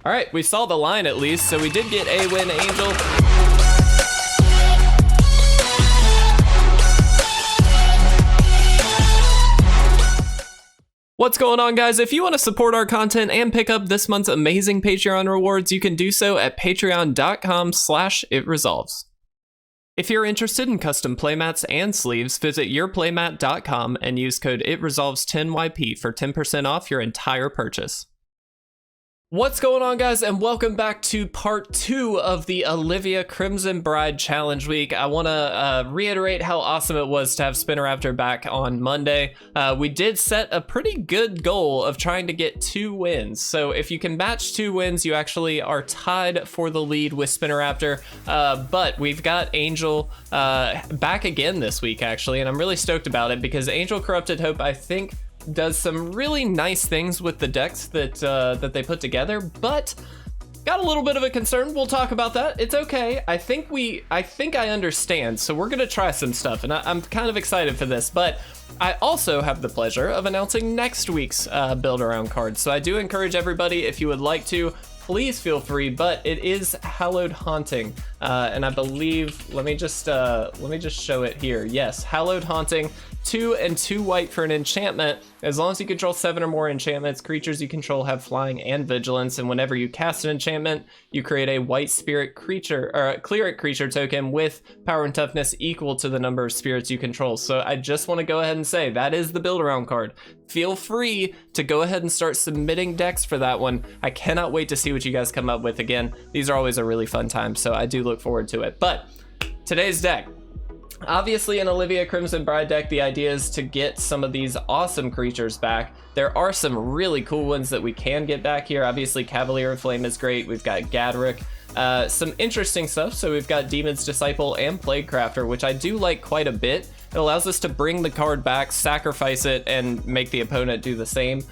All right, we saw the line at least, so we did get a win, Angel. What's going on, guys? If you want to support our content and pick up this month's amazing Patreon rewards, you can do so at patreon.com/itresolves. If you're interested in custom playmats and sleeves, visit YourPlaymat.com and use code ITRESOLVES10YP for 10% off your entire purchase. What's going on, guys, and welcome back to part 2 of the Olivia Crimson Bride Challenge Week. I want to reiterate how awesome it was to have Spinneraptor back on Monday. We did set a pretty good goal of trying to get 2 wins. So if you can match 2 wins, you actually are tied for the lead with Spinneraptor. But we've got Angel back again this week, actually, and I'm really stoked about it because Angel Corrupted Hope, I think, does some really nice things with the decks that that they put together, but got a little bit of a concern. We'll talk about that. It's okay. I think I understand. So we're gonna try some stuff, and I'm kind of excited for this. But I also have the pleasure of announcing next week's build around cards. So I do encourage everybody, if you would like to, please feel free. But it is Hallowed Haunting, and I believe let me just show it here. Yes, Hallowed Haunting. 2 and 2 white for an enchantment. As long as you control 7 or more enchantments, creatures you control have flying and vigilance, and whenever you cast an enchantment, you create a white spirit creature or a cleric creature token with power and toughness equal to the number of spirits you control. So I just want to go ahead and say that is the build around card. Feel free to go ahead and start submitting decks for that one. I cannot wait to see what you guys come up with. Again, these are always a really fun time, so I do look forward to it. But today's deck, obviously an Olivia Crimson Bride deck, the idea is to get some of these awesome creatures back. There are some really cool ones that we can get back here. Obviously Cavalier of Flame is great. We've got Gadrick, some interesting stuff. So we've got Demon's Disciple and Plaguecrafter, which I do like quite a bit. It allows us to bring the card back, sacrifice it, and make the opponent do the same.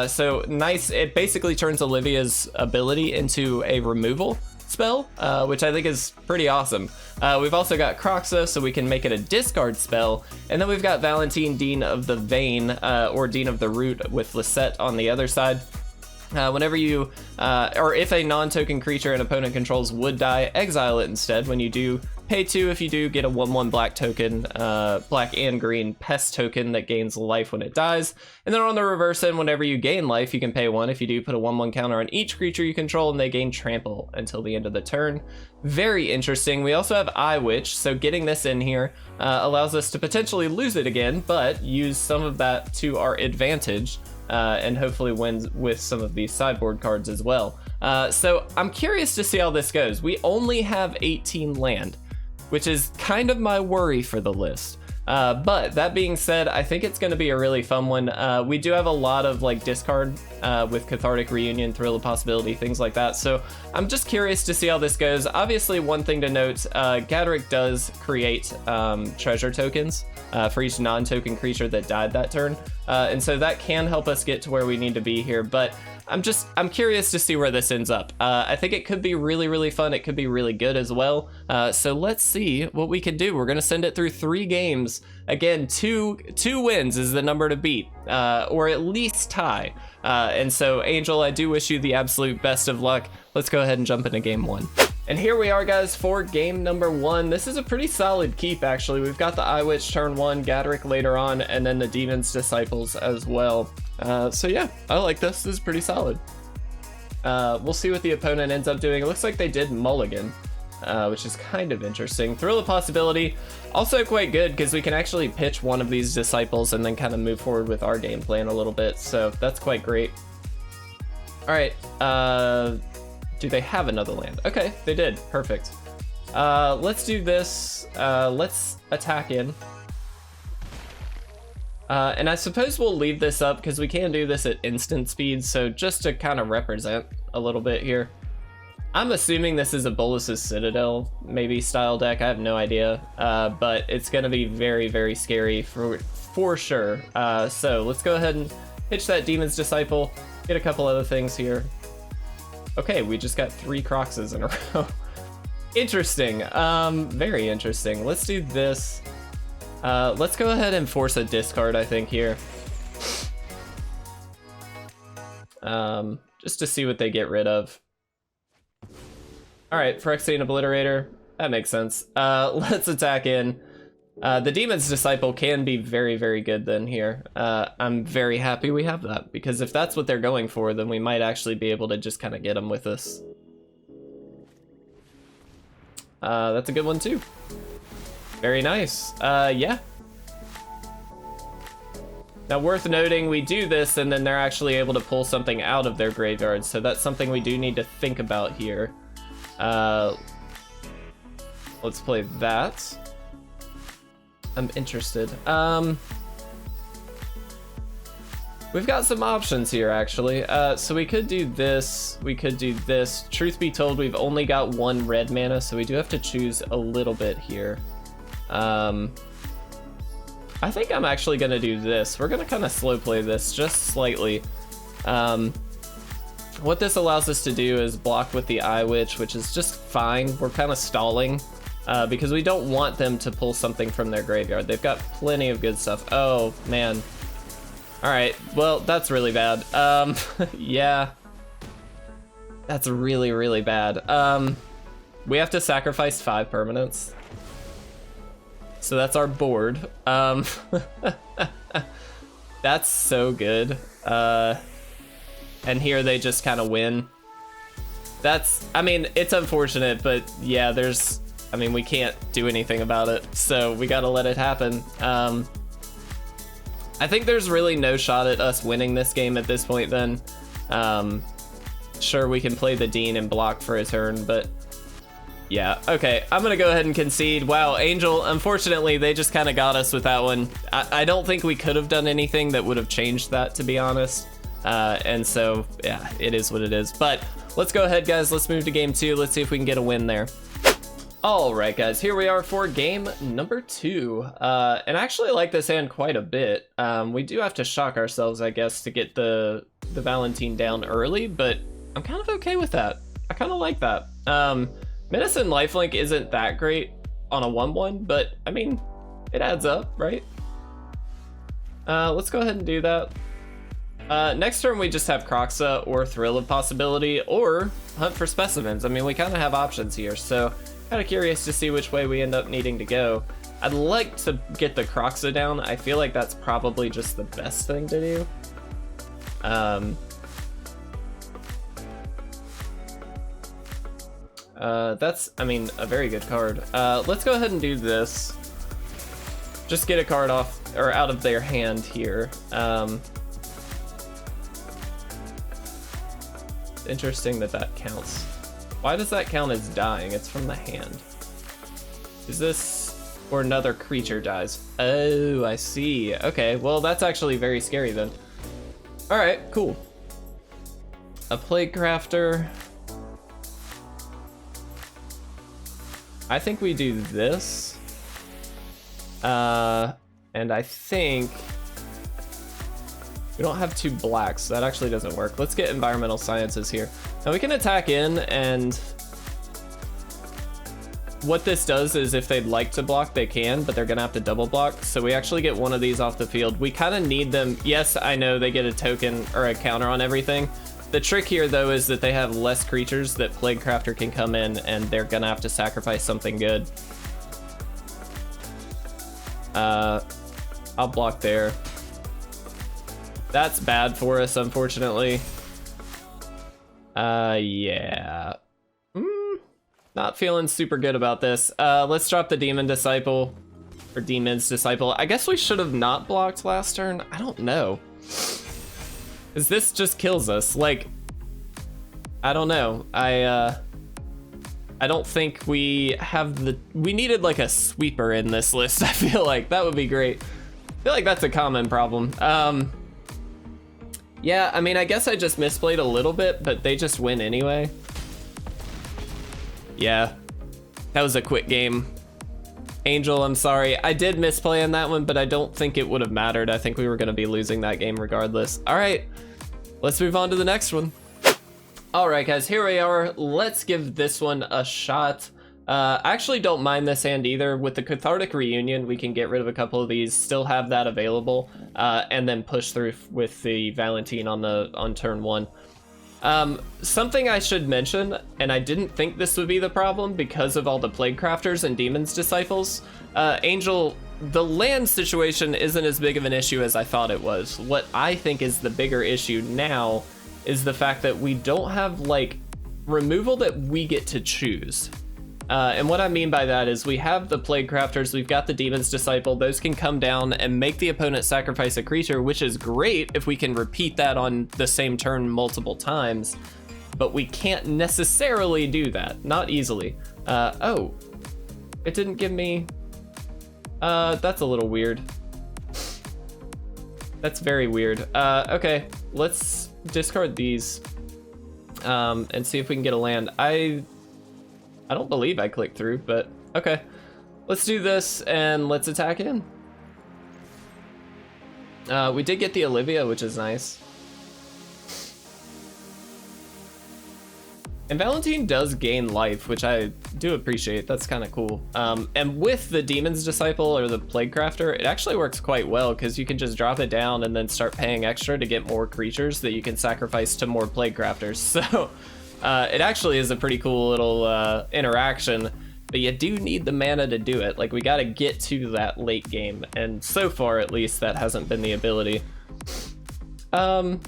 So nice. It basically turns Olivia's ability into a removal spell, which I think is pretty awesome. We've also got Croxa, so we can make it a discard spell, and then we've got Valentine, Dean of the Vein, or Dean of the Root with Lisette on the other side. Whenever you, or if a non-token creature an opponent controls would die, exile it instead. When you do, pay 2 if you do get a 1/1 black token, black and green pest token that gains life when it dies. And then on the reverse end, whenever you gain life, you can pay 1 if you do put a 1/1 counter on each creature you control, and they gain trample until the end of the turn. Very interesting. We also have Eye Witch, so getting this in here allows us to potentially lose it again, but use some of that to our advantage. And hopefully wins with some of these sideboard cards as well. So I'm curious to see how this goes. We only have 18 land, which is kind of my worry for the list. But that being said, I think it's going to be a really fun one. We do have a lot of like discard with Cathartic Reunion, Thrill of Possibility, things like that. So I'm just curious to see how this goes. Obviously, one thing to note, Gadrick does create treasure tokens for each non-token creature that died that turn. And so that can help us get to where we need to be here. But I'm curious to see where this ends up. I think it could be really, really fun. It could be really good as well. So let's see what we can do. We're going to send it through 3 games. Again, two wins is the number to beat, or at least tie. And so, Angel, I do wish you the absolute best of luck. Let's go ahead and jump into game 1. And here we are, guys, for game number 1. This is a pretty solid keep, actually. We've got the Eye Witch turn 1, Gadrick later on, and then the Demon's Disciples as well. So yeah, I like this. This is pretty solid. We'll see what the opponent ends up doing. It looks like they did mulligan, which is kind of interesting. Thrill of Possibility, also quite good because we can actually pitch one of these Disciples and then kind of move forward with our game plan a little bit. So that's quite great. All right. Do they have another land? Okay, they did. Perfect. Let's do this. Let's attack in. And I suppose we'll leave this up because we can do this at instant speed. So just to kind of represent a little bit here. I'm assuming this is a Bolus's Citadel maybe style deck. I have no idea. But it's going to be very, very scary for sure. So let's go ahead and pitch that Demon's Disciple. Get a couple other things here. Okay, we just got 3 Croxes in a row. Interesting. Very interesting. Let's do this. Let's go ahead and force a discard, I think, here. Just to see what they get rid of. All right, Phyrexian Obliterator. That makes sense. Let's attack in. The Demon's Disciple can be very, very good then here. I'm very happy we have that, because if that's what they're going for, then we might actually be able to just kind of get them with us. That's a good one too. Very nice. Yeah. Now, worth noting, we do this and then they're actually able to pull something out of their graveyard, so that's something we do need to think about here. Let's play that. I'm interested. We've got some options here, actually. So we could do this, we could do this. Truth be told, we've only got one red mana, so we do have to choose a little bit here. I think I'm actually gonna do this. We're gonna kind of slow play this just slightly. What this allows us to do is block with the Eye Witch, which is just fine. We're kind of stalling because we don't want them to pull something from their graveyard. They've got plenty of good stuff. Oh, man. All right, well, that's really bad. Yeah. That's really, really bad. We have to sacrifice 5 permanents. So that's our board. That's so good. And here they just kind of win. That's, I mean, it's unfortunate, but yeah, there's, I mean, we can't do anything about it, so we gotta let it happen. I think there's really no shot at us winning this game at this point then. Sure, we can play the Dean and block for a turn, but yeah, okay, I'm gonna go ahead and concede. Wow, Angel, unfortunately, they just kind of got us with that one. I don't think we could have done anything that would have changed that, to be honest. And so, yeah, it is what it is. But let's go ahead, guys. Let's move to game 2. Let's see if we can get a win there. All right, guys, here we are for game number 2. And I actually like this hand quite a bit. We do have to shock ourselves, I guess, to get the Valentine down early, but I'm kind of okay with that. I kind of like that. Menace and Lifelink isn't that great on a 1/1, but I mean, it adds up, right? Let's go ahead and do that. Next turn we just have Kroxa or Thrill of Possibility or Hunt for Specimens. I mean, we kind of have options here, so kind of curious to see which way we end up needing to go. I'd like to get the Kroxa down. I feel like that's probably just the best thing to do. That's, I mean, a very good card. Let's go ahead and do this. Just get a card off, or out of their hand here. Interesting that that counts. Why does that count as dying? It's from the hand. Is this, or another creature dies? Oh, I see. Okay, well, that's actually very scary then. All right, cool. A Plague Crafter. I think we do this. And I think we don't have 2 blacks, so that actually doesn't work. Let's get Environmental Sciences here. Now we can attack in, and what this does is if they'd like to block, they can, but they're gonna have to double block. So we actually get one of these off the field. We kind of need them. Yes, I know they get a token or a counter on everything. The trick here, though, is that they have less creatures that Plague Crafter can come in, and they're gonna have to sacrifice something good. I'll block there. That's bad for us, unfortunately. Yeah. Not feeling super good about this. Let's drop the Demon Disciple, or Demon's Disciple. I guess we should have not blocked last turn. I don't know. Because this just kills us. Like, I don't know. I don't think we have the... We needed like a sweeper in this list, I feel like. That would be great. I feel like that's a common problem. Yeah, I mean, I guess I just misplayed a little bit, but they just win anyway. Yeah, that was a quick game. Angel, I'm sorry. I did misplay on that one, but I don't think it would have mattered. I think we were gonna be losing that game regardless. All right, let's move on to the next one. All right, guys, here we are. Let's give this one a shot. I actually don't mind this hand either. With the Cathartic Reunion, we can get rid of a couple of these, still have that available, and then push through with the Valentine on turn 1. Something I should mention, and I didn't think this would be the problem because of all the Plague Crafters and Demon's Disciples. Angel, the land situation isn't as big of an issue as I thought it was. What I think is the bigger issue now is the fact that we don't have, like, removal that we get to choose. And what I mean by that is we have the Plague Crafters, we've got the Demon's Disciple, those can come down and make the opponent sacrifice a creature, which is great if we can repeat that on the same turn multiple times, but we can't necessarily do that, not easily. Oh, it didn't give me, that's a little weird. That's very weird. Okay, let's discard these and see if we can get a land. I don't believe I clicked through, but okay. Let's do this and let's attack in. We did get the Olivia, which is nice. And Valentine does gain life, which I do appreciate. That's kind of cool. And with the Demon's Disciple or the Plague Crafter, it actually works quite well because you can just drop it down and then start paying extra to get more creatures that you can sacrifice to more Plague Crafters. So it actually is a pretty cool little interaction, but you do need the mana to do it. Like, we got to get to that late game, and so far, at least, that hasn't been the ability. I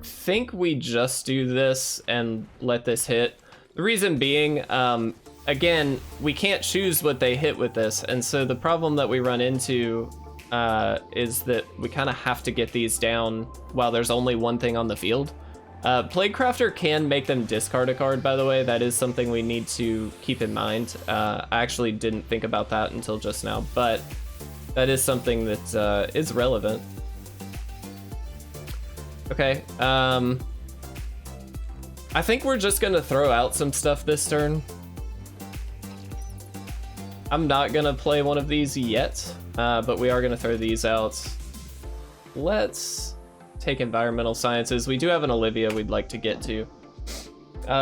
think we just do this and let this hit. The reason being, again, we can't choose what they hit with this, and so the problem that we run into is that we kind of have to get these down while there's only one thing on the field. Plague Crafter can make them discard a card, by the way. That is something we need to keep in mind. I actually didn't think about that until just now, but that is something that is relevant. Okay, I think we're just gonna throw out some stuff this turn. I'm not gonna play one of these yet, but we are gonna throw these out. Let's take Environmental Sciences. We do have an Olivia we'd like to get to.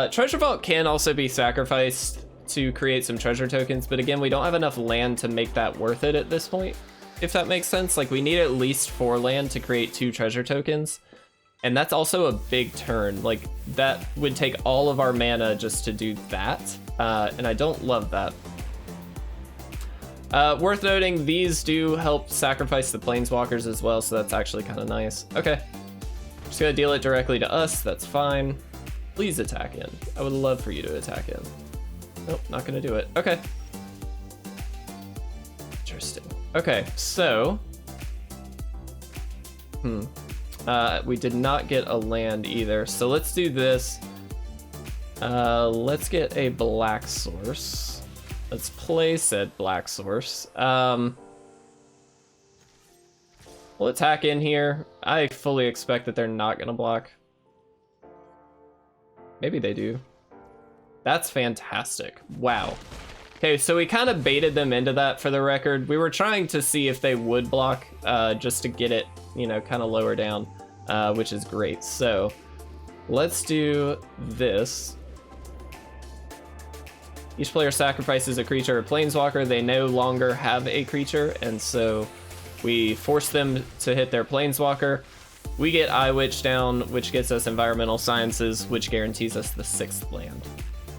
Treasure Vault can also be sacrificed to create some treasure tokens, but again, we don't have enough land to make that worth it at this point, if that makes sense. Like, we need at least 4 land to create 2 treasure tokens, and that's also a big turn. Like, that would take all of our mana just to do that, and I don't love that. Worth noting, these do help sacrifice the Planeswalkers as well, so that's actually kind of nice. Okay, just gonna deal it directly to us, that's fine. Please attack in. I would love for you to attack in. Nope, not gonna do it. Okay. Interesting. Okay, so... we did not get a land either, so let's do this. Let's get a black source. Let's play said black source. We'll attack in here. I fully expect that they're not gonna block. Maybe they do. That's fantastic. Wow. Okay, so we kind of baited them into that, for the record. We were trying to see if they would block, just to get it, you know, kind of lower down, which is great. So let's do this. Each player sacrifices a creature or planeswalker. They no longer have a creature, and so we force them to hit their planeswalker. We get Eye-Witch down, which gets us Environmental Sciences, which guarantees us the 6th land.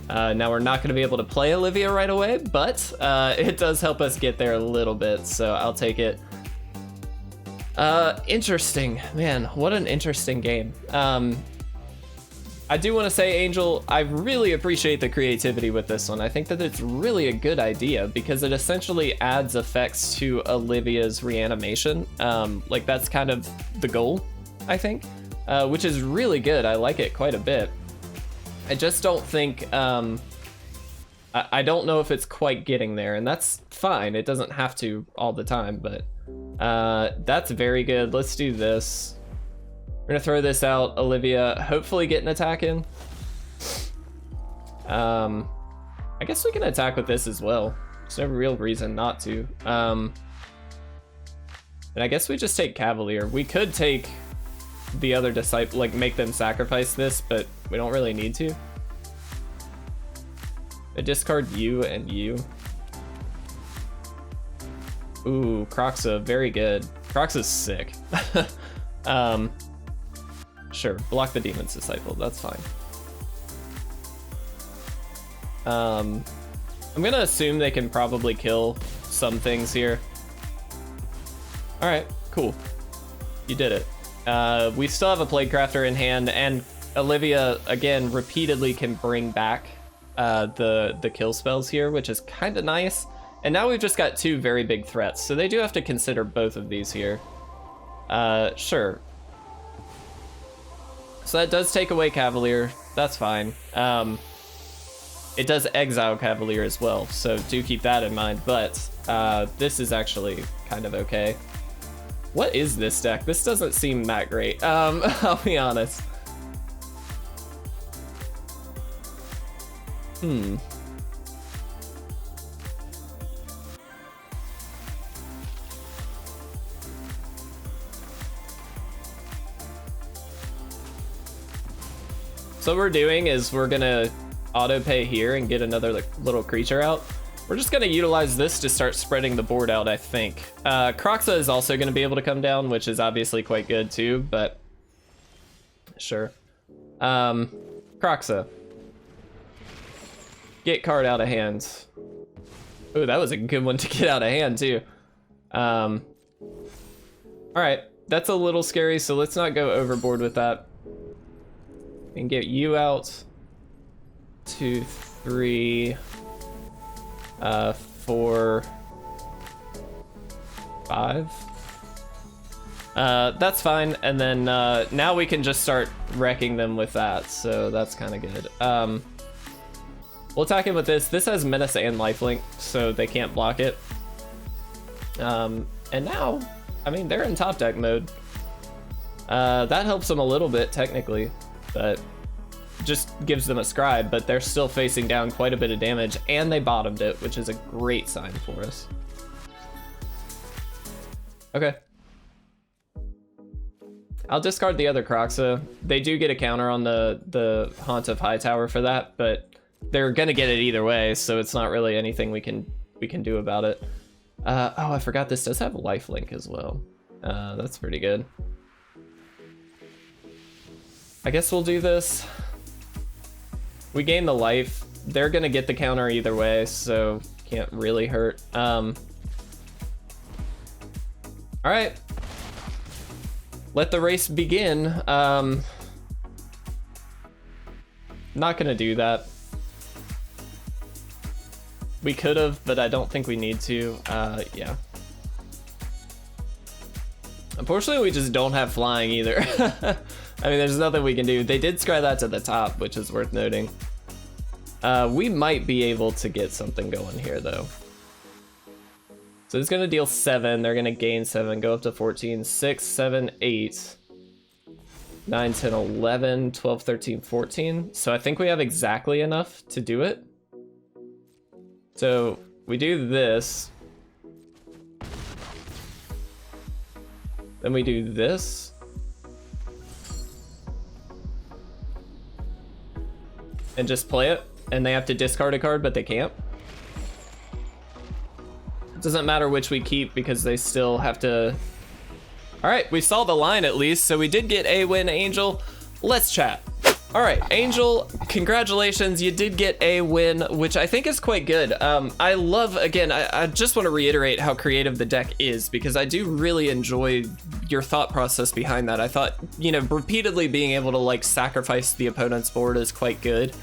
Now, we're not going to be able to play Olivia right away, but it does help us get there a little bit, so I'll take it. Interesting. Man, what an interesting game. I do want to say, Angel, I really appreciate the creativity with this one. I think that it's really a good idea because it essentially adds effects to Olivia's reanimation. Like, that's kind of the goal, I think, which is really good. I like it quite a bit. I just don't think, I don't know if it's quite getting there, and that's fine. It doesn't have to all the time, but that's very good. Let's do this. We're gonna throw this out, Olivia, hopefully get an attack in. I guess we can attack with this as well. There's no real reason not to. And I guess we just take Cavalier. We could take the other disciple, like make them sacrifice this, but we don't really need to. I discard you and you. Ooh, Croxa, very good. Croxa's sick. Sure, block the Demon's Disciple, that's fine. I'm gonna assume they can probably kill some things here. All right, cool. You did it. We still have a Plaguecrafter in hand, and Olivia, again, repeatedly can bring back the kill spells here, which is kind of nice. And now we've just got two very big threats, so they do have to consider both of these here. Sure. So that does take away Cavalier. That's fine. It does exile Cavalier as well, so do keep that in mind, but this is actually kind of okay. What is this deck? This doesn't seem that great. I'll be honest. So what we're doing is we're gonna auto pay here and get another little creature out. We're just gonna utilize this to start spreading the board out, I think. Kroxa is also gonna be able to come down, which is obviously quite good too, but sure. Kroxa. Get card out of hand. Ooh, that was a good one to get out of hand too. All right, that's a little scary, so let's not go overboard with that. And get you out. 2, 3, 4, 5. That's fine, and then now we can just start wrecking them with that, so that's kind of good. We'll attack him with this. This has Menace and Lifelink, so they can't block it. And now, I mean, they're in top deck mode. That helps them a little bit, technically, but just gives them a Scribe, but they're still facing down quite a bit of damage, and they bottomed it, which is a great sign for us. Okay. I'll discard the other Kroxa. They do get a counter on the Haunt of Hightower for that, but they're gonna get it either way, so it's not really anything we can do about it. Oh, I forgot this does have Lifelink as well. That's pretty good. I guess we'll do this. We gain the life. They're gonna get the counter either way, so can't really hurt. All right. Let the race begin. Not gonna do that. We could have, but I don't think we need to. Yeah. Unfortunately, we just don't have flying either. I mean, there's nothing we can do. They did scry that to the top, which is worth noting. We might be able to get something going here, though. So it's gonna deal 7. They're gonna gain 7, go up to 14, 6, 7, 8, 9, 10, 11, 12, 13, 14. So I think we have exactly enough to do it. So we do this. Then we do this. And just play it. And they have to discard a card, but they can't. It doesn't matter which we keep because they still have to... All right, we saw the line at least, so we did get a win, Angel. Let's chat. All right, Angel, congratulations. You did get a win, which I think is quite good. I love, again, I just want to reiterate how creative the deck is because I do really enjoy your thought process behind that. I thought, you know, repeatedly being able to like sacrifice the opponent's board is quite good.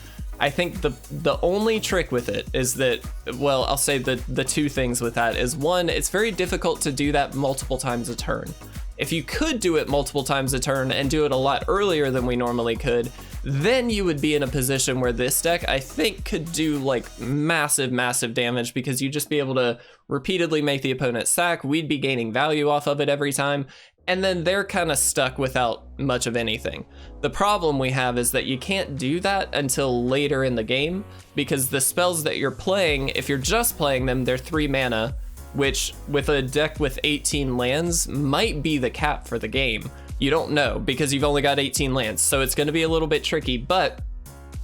I think the only trick with it is that, well, I'll say the two things with that is one, it's very difficult to do that multiple times a turn. If you could do it multiple times a turn and do it a lot earlier than we normally could, then you would be in a position where this deck, I think, could do like massive, massive damage because you'd just be able to repeatedly make the opponent sack. We'd be gaining value off of it every time. And then they're kind of stuck without much of anything. The problem we have is that you can't do that until later in the game because the spells that you're playing, if you're just playing them, they're 3 mana, which with a deck with 18 lands might be the cap for the game. You don't know because you've only got 18 lands, so it's going to be a little bit tricky, but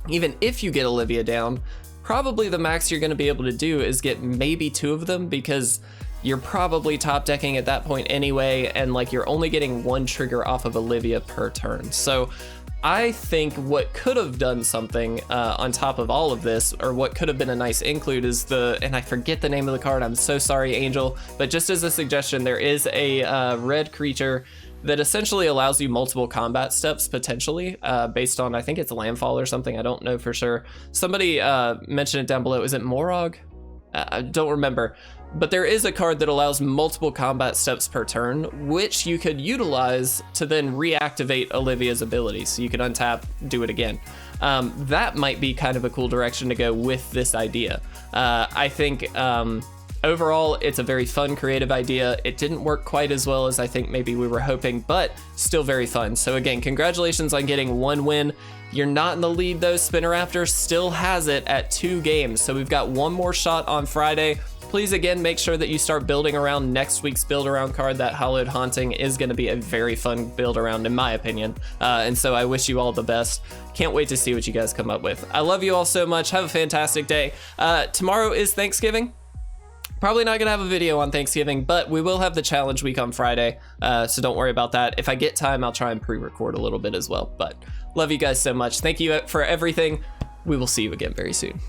even if you get Olivia down, probably the max you're going to be able to do is get maybe 2 of them because you're probably top decking at that point anyway, and like you're only getting one trigger off of Olivia per turn. So I think what could have done something on top of all of this, or what could have been a nice include, is and I forget the name of the card, I'm so sorry, Angel, but just as a suggestion, there is a red creature that essentially allows you multiple combat steps, potentially, based on, I think it's landfall or something, I don't know for sure. Somebody mentioned it down below, is it Morog? I don't remember. But there is a card that allows multiple combat steps per turn, which you could utilize to then reactivate Olivia's ability. So you could untap, do it again. That might be kind of a cool direction to go with this idea. I think overall, it's a very fun, creative idea. It didn't work quite as well as I think maybe we were hoping, but still very fun. So again, congratulations on getting 1 win. You're not in the lead though. Spinneraptor still has it at 2 games. So we've got 1 more shot on Friday. Please, again, make sure that you start building around next week's build around card. That Hallowed Haunting is going to be a very fun build around, in my opinion. And so I wish you all the best. Can't wait to see what you guys come up with. I love you all so much. Have a fantastic day. Tomorrow is Thanksgiving. Probably not gonna have a video on Thanksgiving, but we will have the challenge week on Friday, so don't worry about that. If I get time, I'll try and pre-record a little bit as well, but love you guys so much. Thank you for everything. We will see you again very soon.